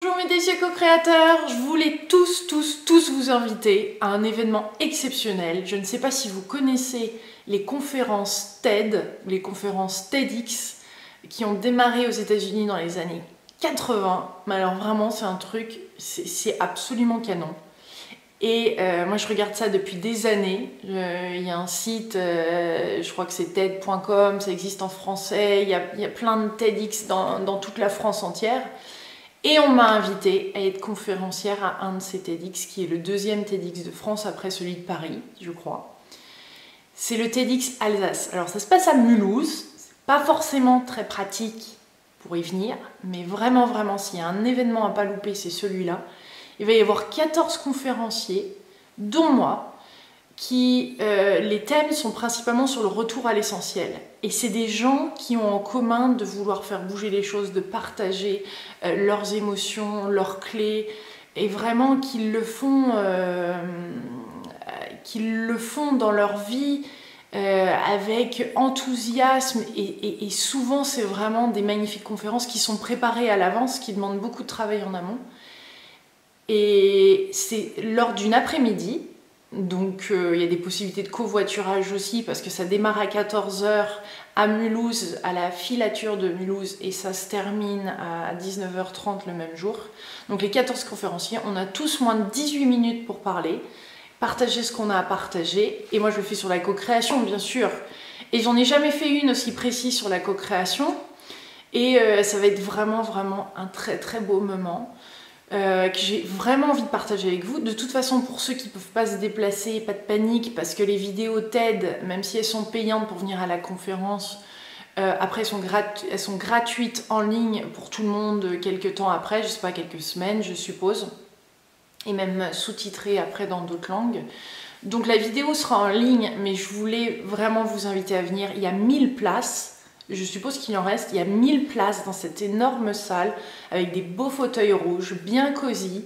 Bonjour mes décieux co-créateurs, je voulais tous vous inviter à un événement exceptionnel. Je ne sais pas si vous connaissez les conférences TED, les conférences TEDx, qui ont démarré aux États-Unis dans les années 80. Mais alors vraiment c'est un truc, c'est absolument canon. Et moi je regarde ça depuis des années. Il y a un site, je crois que c'est TED.com, ça existe en français, il y a plein de TEDx dans toute la France entière. Et on m'a invitée à être conférencière à un de ces TEDx, qui est le deuxième TEDx de France après celui de Paris, je crois. C'est le TEDx Alsace. Alors ça se passe à Mulhouse, c'est pas forcément très pratique pour y venir, mais vraiment, s'il y a un événement à pas louper, c'est celui-là. Il va y avoir 14 conférenciers, dont moi, qui les thèmes sont principalement sur le retour à l'essentiel. Et c'est des gens qui ont en commun de vouloir faire bouger les choses, de partager leurs émotions, leurs clés, et vraiment qu'ils le font dans leur vie avec enthousiasme. Et souvent, c'est vraiment des magnifiques conférences qui sont préparées à l'avance, qui demandent beaucoup de travail en amont. Et c'est lors d'une après-midi. Donc il y a des possibilités de covoiturage aussi parce que ça démarre à 14 h à Mulhouse, à la filature de Mulhouse, et ça se termine à 19 h 30 le même jour. Donc les 14 conférenciers, on a tous moins de 18 minutes pour parler, partager ce qu'on a à partager. Et moi je le fais sur la co-création bien sûr. Et j'en ai jamais fait une aussi précise sur la co-création. Et ça va être vraiment un très beau moment. Que j'ai vraiment envie de partager avec vous. De toute façon, pour ceux qui ne peuvent pas se déplacer, pas de panique, parce que les vidéos TED, même si elles sont payantes pour venir à la conférence, après elles sont gratuites en ligne pour tout le monde quelques temps après, je sais pas, quelques semaines je suppose, et même sous-titrées après dans d'autres langues. Donc la vidéo sera en ligne, mais je voulais vraiment vous inviter à venir. Il y a 1000 places. Je suppose qu'il en reste, il y a 1000 places dans cette énorme salle avec des beaux fauteuils rouges, bien cosy.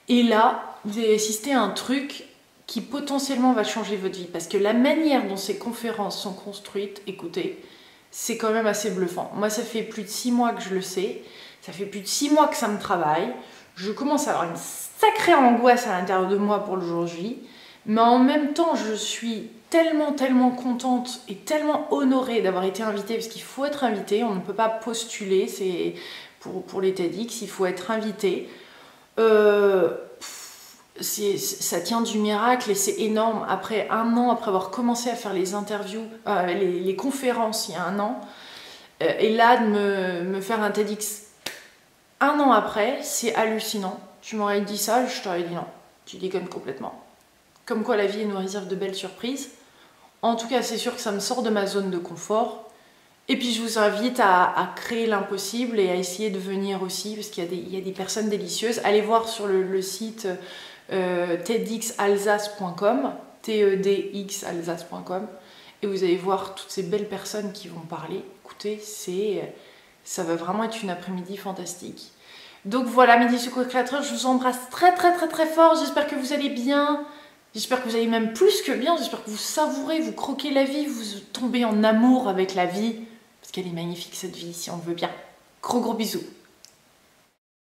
Et là, vous allez assister à un truc qui potentiellement va changer votre vie. Parce que la manière dont ces conférences sont construites, écoutez, c'est quand même assez bluffant. Moi, ça fait plus de 6 mois que je le sais. Ça fait plus de 6 mois que ça me travaille. Je commence à avoir une sacrée angoisse à l'intérieur de moi pour le jour J. Mais en même temps, je suis tellement contente et tellement honorée d'avoir été invitée, parce qu'il faut être invité, on ne peut pas postuler, c'est pour les TEDx, il faut être invité. Ça tient du miracle et c'est énorme. Après un an, après avoir commencé à faire les interviews, les conférences il y a un an, et là de me faire un TEDx un an après, c'est hallucinant. Tu m'aurais dit ça, je t'aurais dit non, tu déconnes complètement. Comme quoi la vie nous réserve de belles surprises. En tout cas, c'est sûr que ça me sort de ma zone de confort. Et puis je vous invite à créer l'impossible et à essayer de venir aussi, parce qu'il y a des personnes délicieuses. Allez voir sur le site tedxalsace.com, tedxalsace.com, et vous allez voir toutes ces belles personnes qui vont parler. Écoutez, ça va vraiment être une après-midi fantastique. Donc voilà, mes décieux co-créateurs, je vous embrasse très fort. J'espère que vous allez bien. J'espère que vous allez même plus que bien, j'espère que vous savourez, vous croquez la vie, vous tombez en amour avec la vie, parce qu'elle est magnifique cette vie, si on le veut bien. Gros bisous.